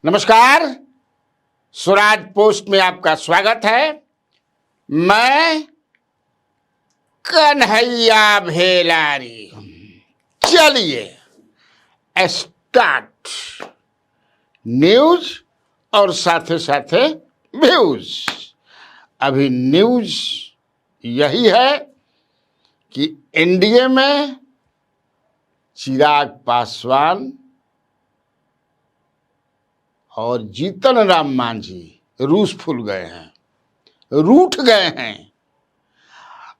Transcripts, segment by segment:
नमस्कार, स्वराज पोस्ट में आपका स्वागत है। मैं कन्हैया भेलारी। चलिए स्टार्ट न्यूज और साथे साथे व्यूज। अभी न्यूज यही है कि एनडीए में चिराग पासवान और जीतन राम मांझी रूस फूल गए हैं, रूठ गए हैं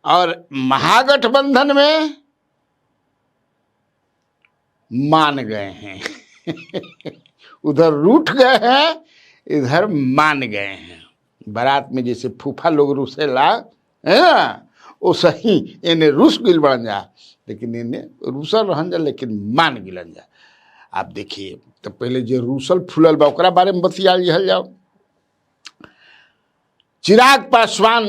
और महागठबंधन में मान गए हैं। उधर रूठ गए हैं, इधर मान गए हैं। बारात में जैसे फूफा लोग रूसे ला है ना, वो सही इन्हें रूस गिल बन जा, लेकिन इन्हें रूसल रहन जा लेकिन मान गिलन जा। आप देखिए, तो पहले जो रूसल फूलल बा ओकरा बारे में बतिया जाओ। चिराग पासवान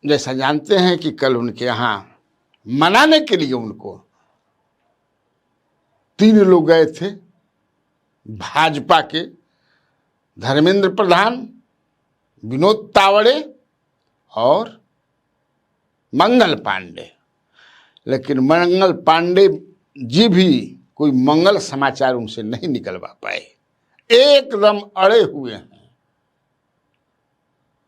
जैसा जानते हैं कि कल उनके यहाँ मनाने के लिए उनको 3 लोग गए थे। भाजपा के धर्मेंद्र प्रधान, विनोद तावड़े और मंगल पांडे। लेकिन मंगल पांडे जी भी कोई मंगल समाचार उनसे नहीं निकलवा पाए, एकदम अड़े हुए हैं।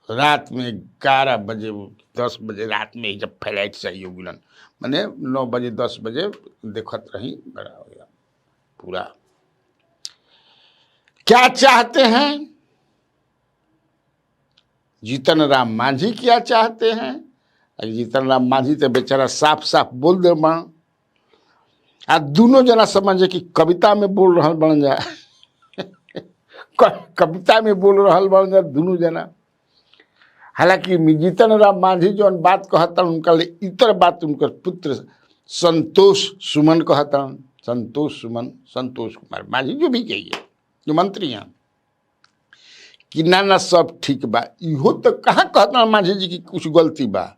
रात में 11 बजे 10 बजे रात में जब फ्लाइट चाहिए गिलन, मैंने 9 बजे 10 बजे देखत रही, बड़ा हो गया पूरा। क्या चाहते हैं जीतन राम मांझी, क्या चाहते हैं? जीतन राम मांझी तो बेचारा साफ साफ बोल दे मां, आ दोनों जना समझे कि कविता में बोल रहा बन जाए। कविता में बोल रहा बन जाए दोनों जना। हालांकि जीतन राम मांझी जो बात कहता उनका इतर बात उनकर पुत्र संतोष सुमन कहता, संतोष सुमन, संतोष कुमार मांझी जो भी कहिए, जो मंत्री हैं, कि ना सब ठीक बा। इहो तो कहाँ कहता मांझी जी की कुछ गलती बा।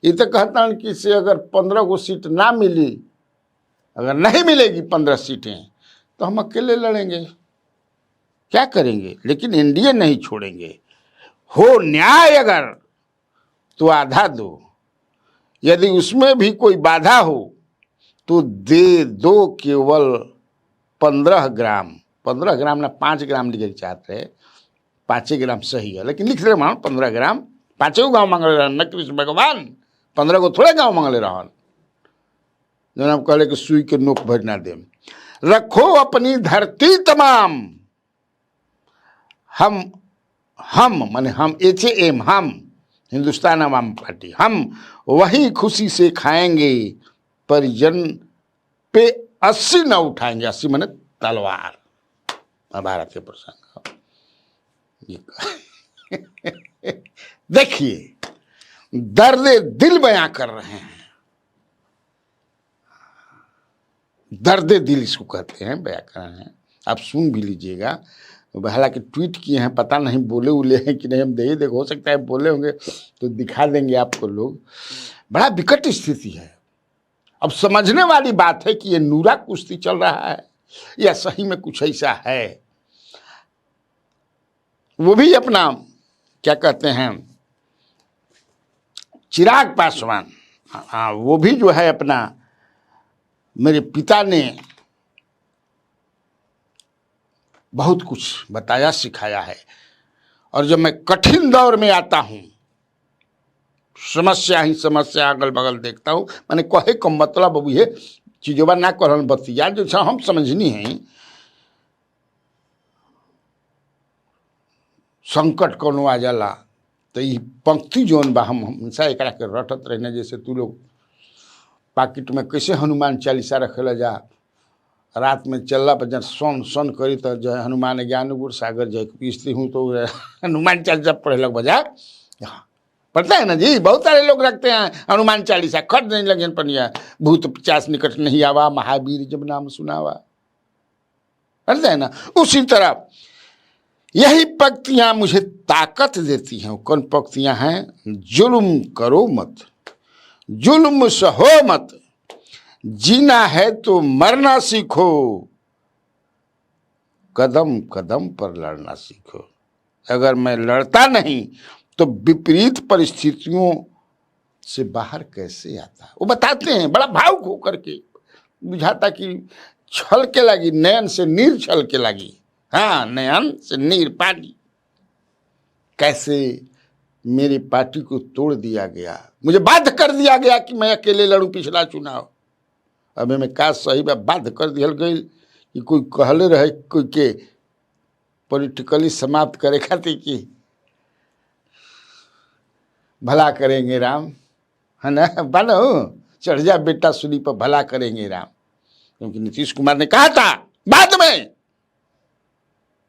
ये तो कहता कि से अगर 15 गो सीट ना मिली, अगर नहीं मिलेगी 15 सीटें तो हम अकेले लड़ेंगे, क्या करेंगे, लेकिन एनडीए नहीं छोड़ेंगे। हो न्याय अगर तो आधा दो, यदि उसमें भी कोई बाधा हो तो दे दो केवल 15 ग्राम। 15 ग्राम ना 5 ग्राम लिखे चाहते हैं, 5 ग्राम सही है, लेकिन लिख रहे मान 15 ग्राम। 5 गाँव मांगले रहन न कृष्ण भगवान, 15 को थोड़े गाँव मांगले रहन। जो हम कहले कि सुई के नोक भर ना दे। रखो अपनी धरती तमाम, हम माने हम HAM, हम हिंदुस्तान आवाम पार्टी, हम वही खुशी से खाएंगे, परिजन पे 80 न उठाएंगे। 80 माने तलवार, भारत के प्रसंग। देखिए दर्द दिल बयां कर रहे हैं, दर्द दिल इसको कहते हैं, बयां कर रहे हैं। आप सुन भी लीजिएगा। हालांकि ट्वीट किए हैं, पता नहीं बोले उले हैं कि नहीं, हम देखो हो सकता है बोले होंगे तो दिखा देंगे आपको लोग। बड़ा विकट स्थिति है। अब समझने वाली बात है कि ये नूरा कुश्ती चल रहा है या सही में कुछ ऐसा है। वो भी अपना क्या कहते हैं, चिराग पासवान, हाँ वो भी जो है अपना, मेरे पिता ने बहुत कुछ बताया सिखाया है। और जब मैं कठिन दौर में आता हूँ, समस्या ही समस्या अगल बगल देखता हूँ, मैंने कहे का मतलब अब ये चीजों ना करन बतिया जो हम समझनी है। संकट कोनो आ जाला तो ये पंक्ति जोन बा हम हमेशा एक रटत रहने। जैसे तू लोग पाकिट में कैसे हनुमान चालीसा रखेला जा, रात में चलला पर जब सन सन करी तो जो है हनुमान ज्ञान गुण सागर जय पीसती हूँ तो हनुमान चालीसा पढ़े लग बजा पढ़ता है ना जी। बहुत सारे लोग रखते हैं हनुमान चालीसा, खट नहीं लगे पनिया, भूत 50 निकट नहीं आवा, महावीर जब नाम सुनावा, पढ़ता है ना। उसी तरह यही पंक्तियां मुझे ताकत देती हैं। कौन पंक्तियां हैं? जुल्म करो मत, जुल्म सहो मत, जीना है तो मरना सीखो, कदम कदम पर लड़ना सीखो। अगर मैं लड़ता नहीं तो विपरीत परिस्थितियों से बाहर कैसे आता। वो बताते हैं बड़ा भावुक होकर के, बुझाता कि छल के लगी, नयन से नीर छल के लगी। हाँ, नयन से नीर पानी। कैसे मेरी पार्टी को तोड़ दिया गया, मुझे बाध्य कर दिया गया कि मैं अकेले लड़ूं पिछला चुनाव। अब मैं का सही बाध्य कर दिया गई कि कोई कहले रहे कोई के पॉलिटिकली समाप्त करे खातिर कि भला करेंगे राम, है ना, बनो चढ़ जा बेटा सुनी पर भला करेंगे राम। क्योंकि नीतीश कुमार ने कहा था बाद में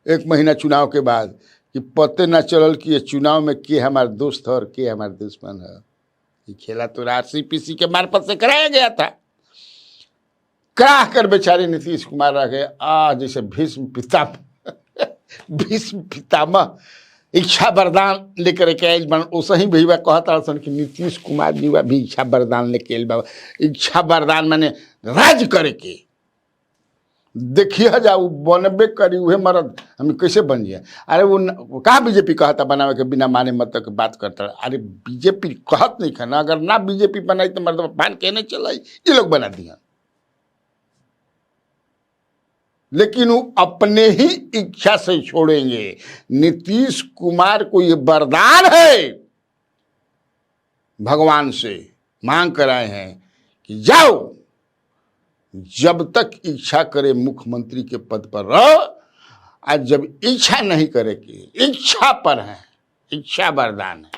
1 महीना चुनाव के बाद कि पते ना चलल कि ये चुनाव में के हमारे दोस्त है और के हमारे दुश्मन है। ये खेला तो आरसीपीसी के मार्फत से कराया गया था। कराह कर बेचारे नीतीश कुमार रह गए जैसे भीष्म पितामह इच्छा वरदान लेकर के आयल बन। उसे ही भैया कहता कि नीतीश कुमार जी भी इच्छा वरदान लेके आयल बाबा। इच्छा वरदान माने राज करे के देखिए जाऊ बनबे करी उहे मरद हम कैसे बन जाए। अरे वो कहा बीजेपी कहता बनावे के बिना माने मत तक बात करता। अरे बीजेपी कहत नहीं खाना, अगर ना बीजेपी बनाई तो मर्द फान कहने चलाई, ये लोग बना दिया। लेकिन वो अपने ही इच्छा से छोड़ेंगे। नीतीश कुमार को ये वरदान है, भगवान से मांग कराए हैं कि जाओ जब तक इच्छा करे मुख्यमंत्री के पद पर रहो, आज जब इच्छा नहीं करे कि इच्छा पर है, इच्छा वरदान है।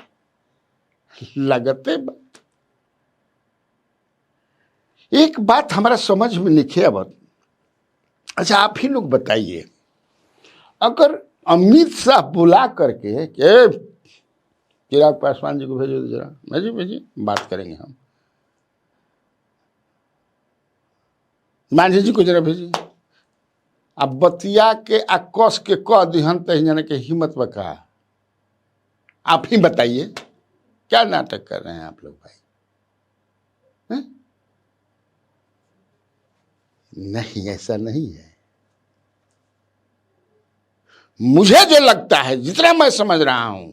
लगते बात एक बात हमारा समझ में नहीं अब। अच्छा आप ही लोग बताइए, अगर अमित शाह बुला करके कि चिराग पासवान जी को भेजो जरा, भेजिए बात करेंगे हम, मांझी जी को जरा भेजिए, अब बतिया के कस के कह दिहन तही जाने के हिम्मत बका। आप ही बताइए क्या नाटक कर रहे हैं आप लोग भाई, है? नहीं ऐसा नहीं है। मुझे जो लगता है, जितना मैं समझ रहा हूं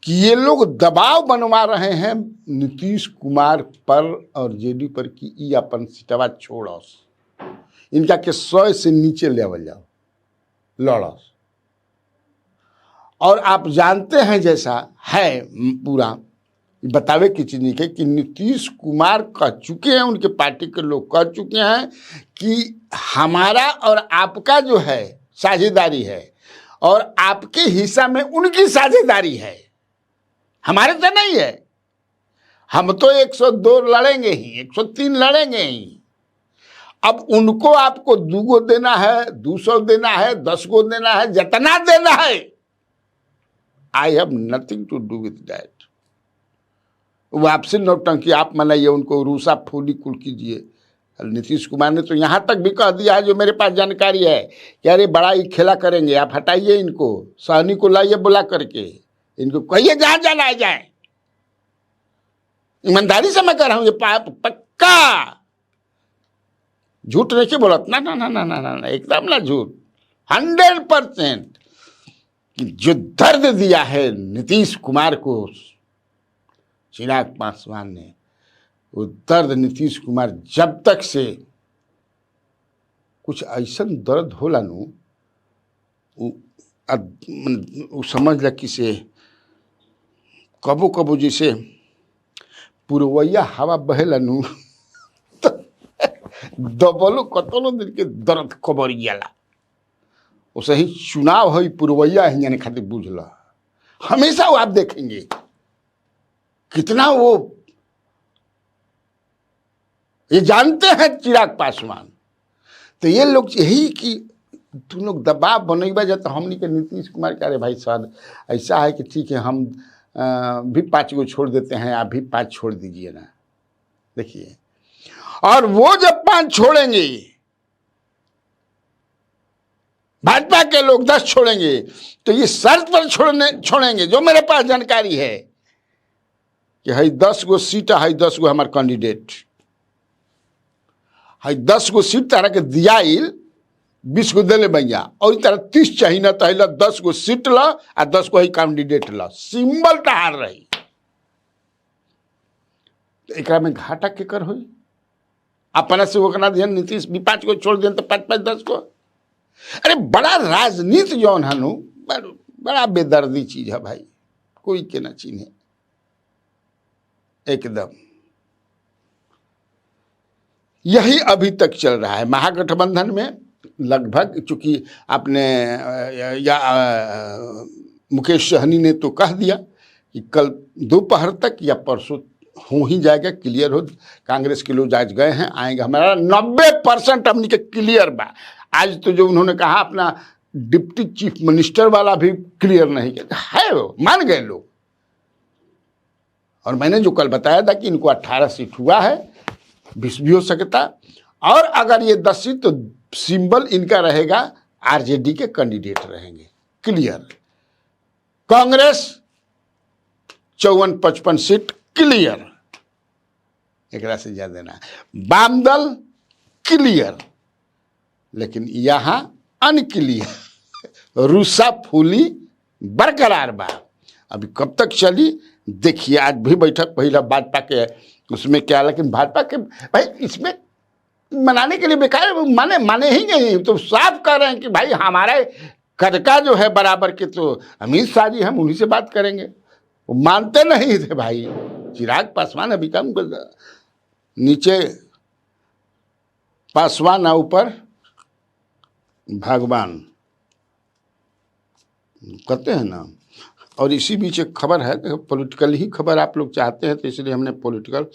कि ये लोग दबाव बनवा रहे हैं नीतीश कुमार पर और जेडी पर कि ये अपन सीटवा छोड़स, इनका के 100 से नीचे लेवल जाओ, लड़स। और आप जानते हैं जैसा है पूरा बतावे की चीज नहीं कि नीतीश कुमार कह चुके हैं, उनके पार्टी के लोग कह चुके हैं कि हमारा और आपका जो है साझेदारी है और आपके हिस्सा में उनकी साझेदारी है, हमारे तो नहीं है। हम तो 102 लड़ेंगे ही, 103 लड़ेंगे ही। अब उनको आपको 2 गो देना है, 200 देना है, 10 गो देना है, जितना देना है, I have nothing to do with that. वो आपसे नौटंकी आप मनाइए, उनको रूसा फूली कुल कीजिए। नीतीश कुमार ने तो यहाँ तक भी कह दिया है, जो मेरे पास जानकारी है, कि अरे बड़ा ही खेला करेंगे, आप हटाइए इनको, सहनी को लाइए बुला करके, इनको कहिए जहां जाना है जाए। ईमानदारी से मैं कह रहा हूं, ये पक्का झूठ नहीं बोलत ना ना ना ना ना ना, एकदम ना झूठ, 100%। कि जो दर्द दिया है नीतीश कुमार को चिराग पासवान ने, वो दर्द नीतीश कुमार जब तक से कुछ ऐसा दर्द होला नु, वो समझ ल कि से कबो कबो जैसे पुरवैया हवा बहेला नु तो दबलो कतलो दिन के दर्द कबर जाला। उसे ही चुनाव है पुरवैया ही यानी खातिर बुझला। हमेशा वो आप देखेंगे कितना वो ये जानते हैं चिराग पासवान। तो ये लोग यही कि तुम लोग दबाव बनेगा जाता हमनी के नीतीश कुमार के, अरे भाई साहब ऐसा है कि ठीक है हम भी 5 गो छोड़ देते हैं, आप भी 5 छोड़ दीजिए ना। देखिए, और वो जब 5 छोड़ेंगे, भाजपा के लोग 10 छोड़ेंगे, तो ये शर्त पर छोड़ेंगे जो मेरे पास जानकारी है कि है 10 गो सीट है, 10 गो हमारे कैंडिडेट है, 10 गो सीट तारा के दियाइल 20 गो दिले भैया और तरह 30 चाहिए ना तो 10 गो सीट ला आ 10 गो ही कैंडिडेट ला, सिंबल टहार रही। एक में घाटा केकर हुई? अपना से ओकरा ध्यान नीतीश भी 5 गो छोड़ दियन तो 5-5 10 गो। अरे बड़ा राजनीति जौन हनु बड़ा बेदर्दी चीज है भाई, कोई के ना चिन्हे एकदम। यही अभी तक चल रहा है महागठबंधन में। लगभग चूंकि आपने या मुकेश सहनी ने तो कह दिया कि कल दोपहर तक या परसों हो ही जाएगा, क्लियर हो। कांग्रेस के लोग आज गए हैं, आएंगे। हमारा 90% हमने के क्लियर बा। आज तो जो उन्होंने कहा अपना डिप्टी चीफ मिनिस्टर वाला भी क्लियर नहीं किया है, वो मान गए लोग। और मैंने जो कल बताया था कि इनको 18 सीट हुआ है, 20 भी हो सकता, और अगर ये 10 सीट तो सिंबल इनका रहेगा, आरजेडी के कैंडिडेट रहेंगे, क्लियर। कांग्रेस 54-55 सीट क्लियर, एक से ज्यादा ना। वाम दल क्लियर, लेकिन यहां अनक्लियर, रूसा फूली बरकरार बा। अभी कब तक चली देखिए। आज भी बैठक पहला भाजपा के उसमें क्या, लेकिन भाजपा के भाई इसमें मनाने के लिए बेकार माने ही नहीं। तो साफ कह रहे हैं कि भाई हमारे कद का जो है बराबर के तो अमित शाह जी, हम उन्हीं से बात करेंगे। वो मानते नहीं थे भाई। चिराग पासवान अभी कम नीचे पासवान, ऊपर भगवान कहते हैं ना। और इसी बीच एक खबर है, पॉलिटिकल ही खबर आप लोग चाहते हैं तो इसलिए हमने पॉलिटिकल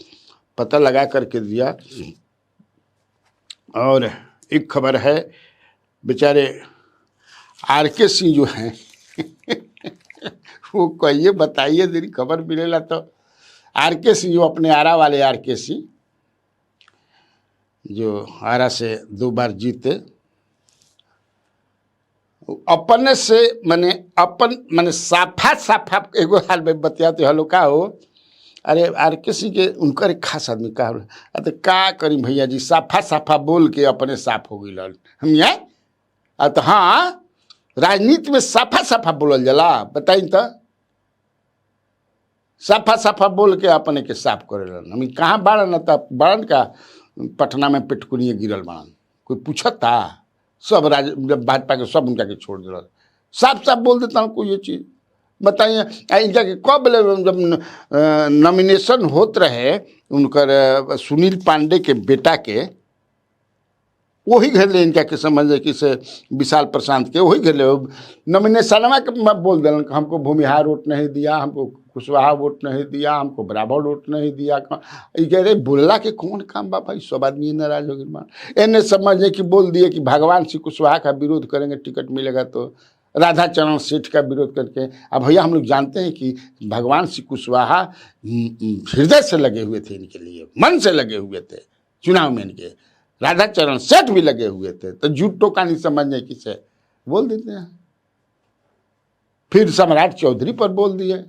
पता लगा करके दिया। और एक खबर है, बेचारे आरके सिंह जो हैं वो कहिए बताइए तेरी खबर मिलेला तो। आरके सिंह जो अपने आरा वाले आरके सिंह जो आरा से 2 बार जीते, अपने से मैंने साफा एगो हाल में बतियाते हलो का हो। अरे आरके सिंह के उनकर एक खास आदमी का तो का करी भैया जी, साफा बोल के अपने साफ हो गई हम यहाँ। तो हाँ, राजनीति में साफा बोलल जला, बताई तो। साफा बोल के अपने के साफ करेलन। हम कहाँ बाड़न तब बाड़न का पटना में पेटकुनिए गिरल बाड़न, कोई पूछता? सब भाजपा के सब उनका के छोड़ दिल। साफ बोल देता हूँ कोई ये चीज़ बताइए। इनका के कब जब नॉमिनेशन होत रहे उनकर सुनील पांडे के बेटा के, वही घर ले इनका के समझ कि से विशाल प्रशांत के वही घर ले नॉमिनेशनवा के बोल दिलन, हमको भूमिहार वोट नहीं दिया, हमको कुशवाहा वोट नहीं दिया, हमको बराबर वोट नहीं दिया। कह रहे बोलला के कौन काम बा भाई, सब आदमी नाराज हो गए। इन्हें समझे कि बोल दिए कि भगवान सिंह कुशवाहा का विरोध करेंगे, टिकट मिलेगा तो राधा चरण सेठ का विरोध करके। अब भैया हम लोग जानते हैं कि भगवान सिंह कुशवाहा हृदय से लगे हुए थे, इनके लिए मन से लगे हुए थे चुनाव में। इनके राधा चरण सेठ भी लगे हुए थे, तो झूठ टोका नहीं समझने किसे बोल देते हैं। फिर सम्राट चौधरी पर बोल दिए,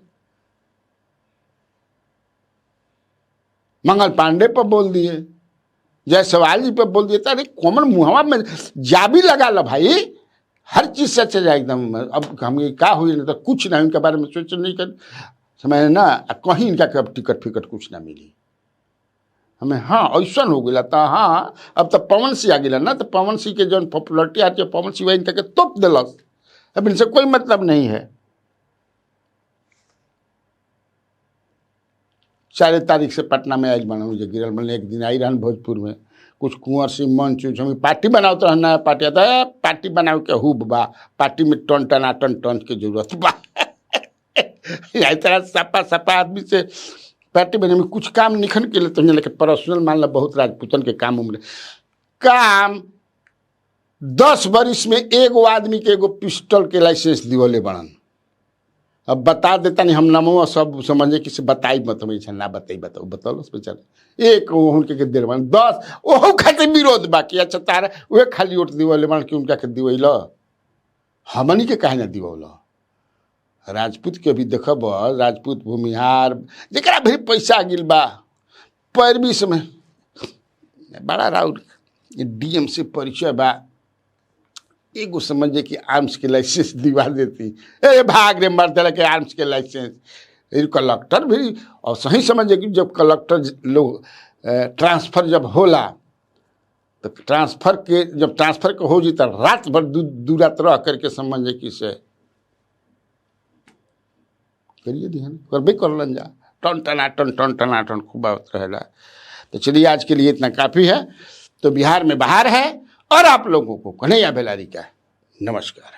मंगल पांडे पर बोल दिए, जायसवाल जी पर बोल दिए। अरे कॉमन मुहवा में जा भी लगा ला भाई, हर चीज सच जाए एकदम। अब हम ये क्या हुई ना तो कुछ ना इनके बारे में सोच नहीं कर समय ना, कहीं इनका कब टिकट फिकट कुछ ना मिली हमें। हाँ ऐसा हो गया था। हाँ अब तो पवन सिंह आ गया ना, तो पवन सिंह के जो पॉपुलरिटी आती है पवन सिंह इनका के तोप दिलक। अब इनसे कोई मतलब नहीं है। 4 तारीख से पटना में आज बना मुझे गिरल मैंने एक दिन आई रहन भोजपुर में, कुछ कुंवर सिंह मंच हम पार्टी बनाओ तो नया पार्टी आता है, पार्टी बनाओ के हुब बा, पार्टी में टन के जरूरत बा। तरह सपा आदमी से पार्टी बने में कुछ काम निखन के लिए तो लेकिन पर्सनल मान ला बहुत राजपूतन के काम उम्र काम 10 वर्ष में एगो आदमी के एगो पिस्टल के लाइसेंस दिवले बनन। अब बता देता नहीं हम नमो सब समझे किसी बताई मत हमें ना बताओ बेचारे एक उनके देर बन 10 ओहो खाते विरोध बाकी। अच्छा तारा वे खाली वोट दिवले बन कि उनका के दिवैल हमनी के काहे ना दिवल। राजपूत के भी देखब, राजपूत भूमिहार जरा भी पैसा गिल बा पैरवी समय बड़ा राउर डीएम से परिचय बा, एगो समझे कि आर्म्स के लाइसेंस दिवा देती, ए भाग रे मर दिला के आर्म्स के लाइसेंस। कलेक्टर भी और सही समझे कि जब कलेक्टर लोग ट्रांसफ़र जब होला तो ट्रांसफ़र के हो जी तो रात भर दू रात रह करके समझे कि से करिए ध्यान करबे करलन जा टन टनाटन खूब आवत रहेला। तो चलिए आज के लिए इतना काफ़ी है। तो बिहार में बाहर है और आप लोगों को कन्हैया बेलारी का नमस्कार।